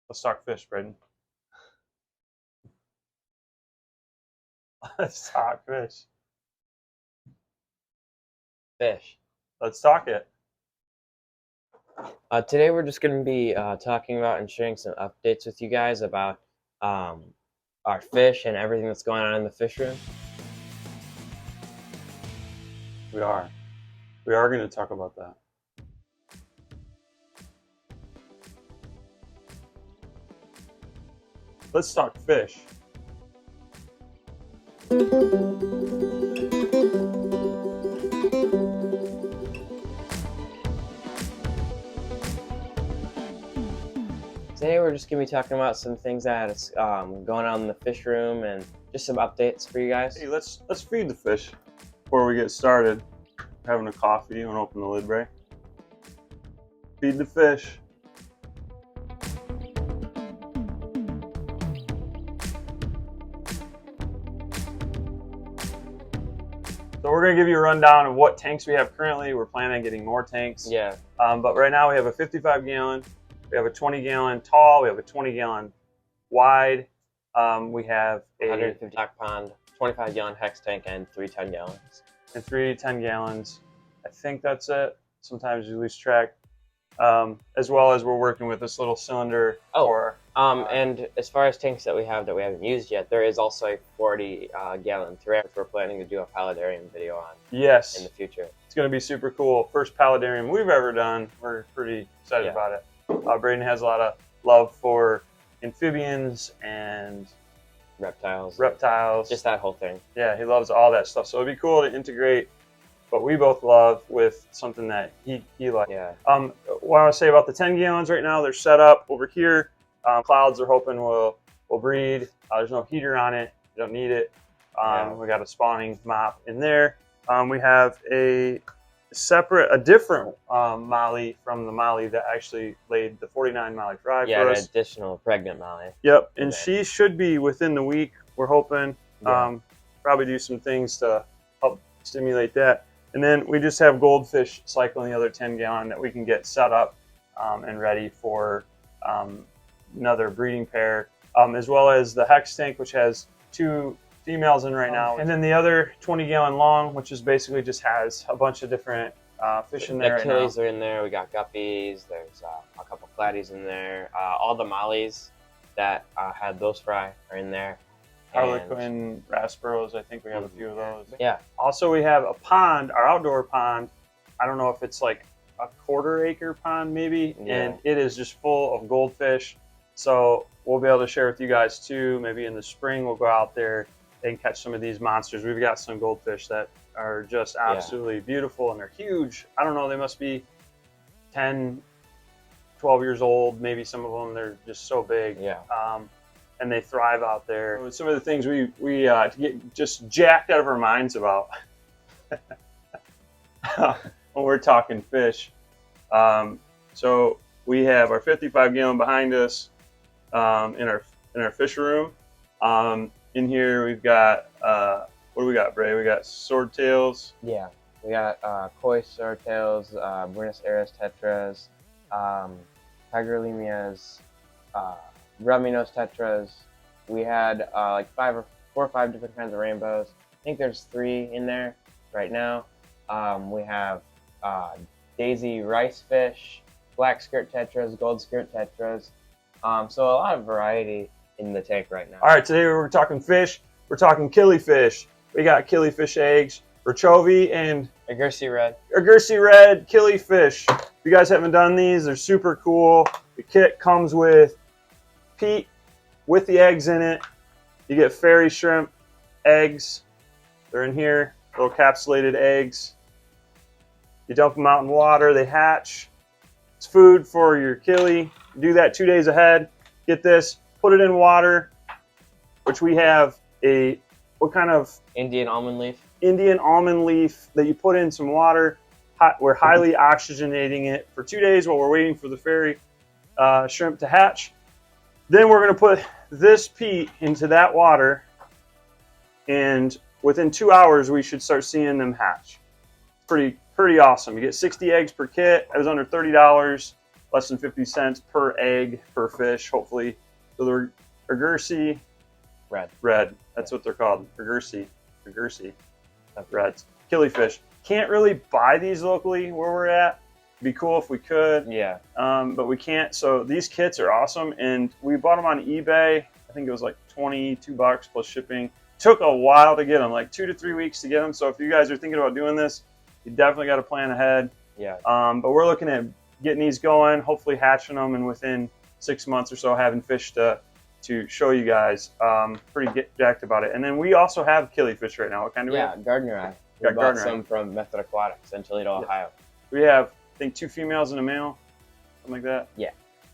Let's talk fish, Braden. Let's talk fish. Fish. Let's talk it. Today we're just going to be talking about and sharing some updates with you guys about our fish and everything that's going on in the fish room. We are going to talk about that. Let's talk fish. Today we're just going to be talking about some things that's going on in the fish room and just some updates for you guys. Hey, let's feed the fish before we get started. We're having a coffee. You want to open the lid, Bray? Feed the fish. So we're going to give you a rundown of what tanks we have currently. We're planning on getting more tanks. Yeah. But right now we have a 55 gallon, we have a 20 gallon tall, we have a 20 gallon wide. We have a 150 stock pond, 25 gallon hex tank, and 3 10 gallons. And 3 10 gallons. I think that's it. Sometimes you lose track. As well as we're working with this little cylinder. And as far as tanks that we haven't used yet, there is also a 40 gallon thread which we're planning to do a paludarium video on. Yes. In the future. It's going to be super cool. First paludarium we've ever done. We're pretty excited about it. Braden has a lot of love for amphibians and reptiles. Just that whole thing. Yeah, he loves all that stuff. So it'd be cool to integrate what we both love with something that he likes. Yeah. What I want to say about the 10 gallons right now, they're set up over here. Clouds are hoping will breed. There's no heater on it. You don't need it. We got a spawning mop in there. We have a different Molly from the Molly that actually laid the 49 Molly fry for us. Yeah, an additional pregnant Molly. Yep, and she should be within the week, we're hoping. Probably do some things to help stimulate that. And then we just have goldfish cycling the other 10 gallon that we can get set up and ready for another breeding pair, as well as the hex tank, which has 2 females in right now. And then the other 20 gallon long, which is basically just has a bunch of different fish in there. The killies are in there. We got guppies. There's a couple platies in there. All the mollies that had those fry are in there. Harlequin rasparos, I think we have a few of those. Yeah. Also, we have a pond, our outdoor pond. I don't know if it's like a 1/4 acre pond maybe, and it is just full of goldfish. So we'll be able to share with you guys too. Maybe in the spring we'll go out there and catch some of these monsters. We've got some goldfish that are just absolutely beautiful, and they're huge. I don't know, they must be 10, 12 years old, maybe some of them. They're just so big. Yeah. And they thrive out there. Some of the things we get just jacked out of our minds about when we're talking fish. So we have our 55 gallon behind us in our fish room. In here we've got what do we got, Bray? We got swordtails. Yeah, we got koi swordtails, Buenos Aires tetras, tigerlemias, rummy-nose tetras. We had like 4 or 5 different kinds of rainbows. I think there's 3 in there right now. We have daisy rice fish, black skirt tetras, gold skirt tetras. So a lot of variety in the tank right now. All right, today we're talking fish. We're talking killifish. We got killifish eggs, Rochovy and Agursi red. Agursi red killifish. If you guys haven't done these, they're super cool. The kit comes with peat with the eggs in it. You get fairy shrimp eggs. They're in here, little capsulated eggs. You dump them out in water, they hatch. It's food for your killie. Do that 2 days ahead. Get this, put it in water, which we have what kind of? Indian almond leaf. Indian almond leaf that you put in some water. We're highly oxygenating it for 2 days while we're waiting for the fairy shrimp to hatch. Then we're going to put this peat into that water, and within 2 hours we should start seeing them hatch. Pretty awesome. You get 60 eggs per kit. It was under $30. less than 50 cents per egg per fish, hopefully. So they're agursi red. That's what they're called, agursi reds. Killifish. Can't really buy these locally where we're at. Be cool if we could. Yeah. But we can't. So these kits are awesome, and we bought them on eBay. I think it was like $22 plus shipping. Took a while to get them, like 2 to 3 weeks to get them. So if you guys are thinking about doing this, you definitely got to plan ahead. Yeah. But we're looking at getting these going, hopefully hatching them, and within 6 months or so having fish to show you guys. Pretty jacked about it. And then we also have killifish right now. What kind do we have? Yeah, Gardner Eye. We Got bought Gardner some Eye. from Method Aquatics in Toledo, Ohio. We have, I think, 2 females and a male, something like that. Yeah.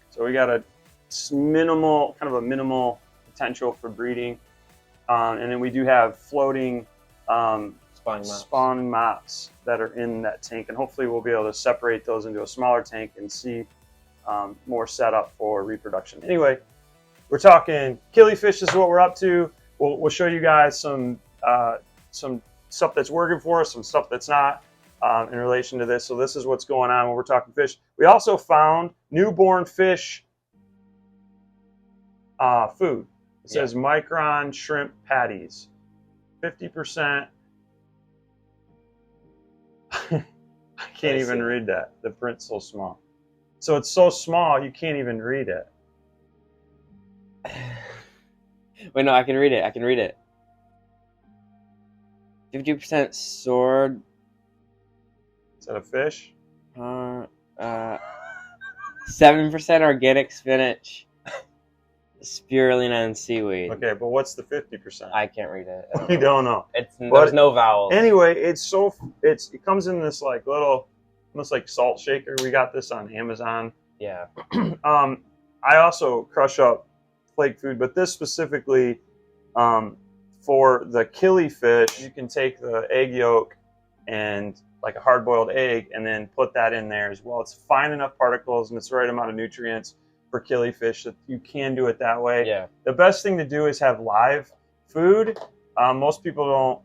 So we got a minimal potential for breeding. And then we do have floating spawning moths that are in that tank, and hopefully we'll be able to separate those into a smaller tank and see more setup for reproduction. Anyway, we're talking killifish. This is what we're up to. We'll show you guys some stuff that's working for us, some stuff that's not in relation to this. So this is what's going on when we're talking fish. We also found newborn fish food. It says Micron shrimp patties, 50%. I can't even read that. The print's so small. So it's so small you can't even read it. Wait, no, I can read it. 50% sword. Is that a fish? 7% organic spinach. Spirulina and seaweed. Okay, but what's the 50%? I can't read it. We don't know. There's no vowels. Anyway, it comes in this like little, almost like salt shaker. We got this on Amazon. Yeah. I also crush up flake food, but this specifically for the killifish, you can take the egg yolk and like a hard-boiled egg and then put that in there as well. It's fine enough particles and it's the right amount of nutrients for killifish that you can do it that way. Yeah. The best thing to do is have live food. Most people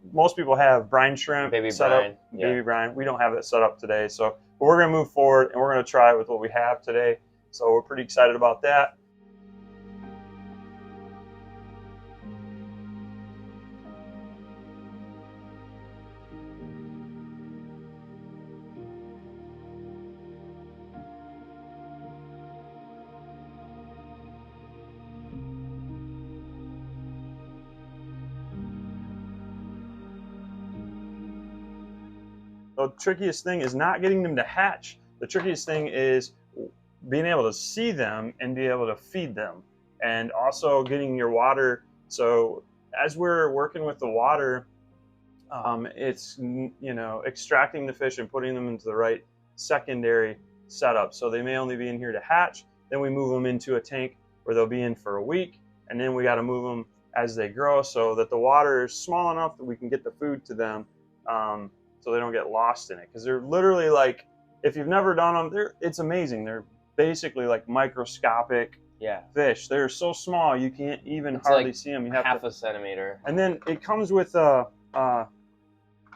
have brine shrimp Baby set brine. up. Baby brine. We don't have it set up today, so but we're gonna move forward and we're gonna try it with what we have today. So we're pretty excited about that. The trickiest thing is not getting them to hatch. The trickiest thing is being able to see them and be able to feed them, and also getting your water. So as we're working with the water, it's extracting the fish and putting them into the right secondary setup. So they may only be in here to hatch. Then we move them into a tank where they'll be in for a week, and then we got to move them as they grow so that the water is small enough that we can get the food to them. So they don't get lost in it, because they're literally like, if you've never done them, it's amazing. They're basically like microscopic fish. They're so small you can't even hardly see them. You have half a centimeter. And then it comes with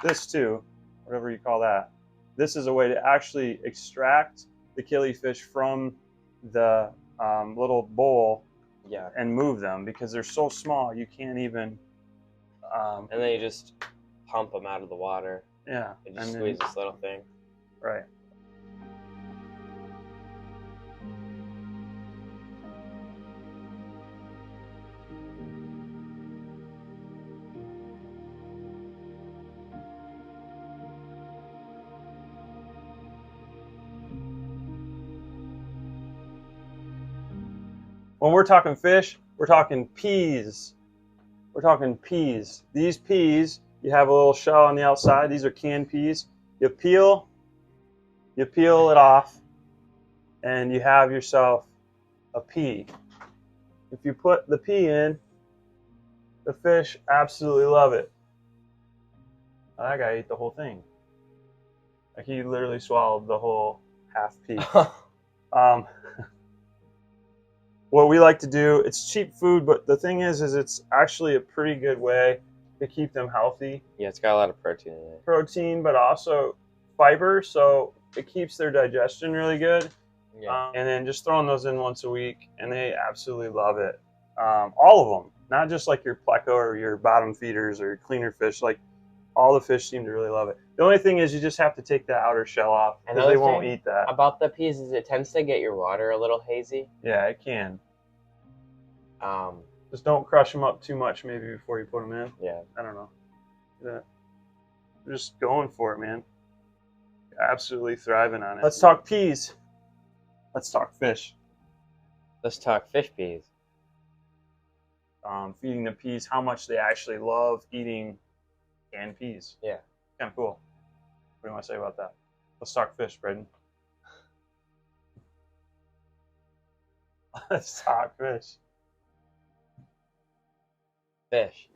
this too, whatever you call that. This is a way to actually extract the killifish from the little bowl and move them, because they're so small you can't even. And then you just pump them out of the water. Yeah. You just squeeze this little thing. Right. When we're talking fish, we're talking peas. We're talking peas. These peas, you have a little shell on the outside. These are canned peas. You peel it off, and you have yourself a pea. If you put the pea in, the fish absolutely love it. That guy ate the whole thing. Like, he literally swallowed the whole half pea. What we like to do, it's cheap food, but the thing is it's actually a pretty good way to keep them healthy. Yeah, it's got a lot of protein in it. Protein, but also fiber, so it keeps their digestion really good. Yeah. And then just throwing those in once a week, and they absolutely love it. All of them, not just like your pleco or your bottom feeders or your cleaner fish. Like all the fish seem to really love it. The only thing is you just have to take the outer shell off because Another they won't thing eat that. About the peas is it tends to get your water a little hazy. Yeah, it can. Um, Just don't crush them up too much maybe before you put them in. yeah. I don't know. Yeah. They're just going for it, man. Absolutely thriving on it. Let's talk peas. Let's talk fish. Let's talk fish peas. Feeding the peas, how much they actually love eating canned peas. Yeah. Kind of cool. What do you want to say about that? Let's talk fish, Braden. Let's talk fish. Fish.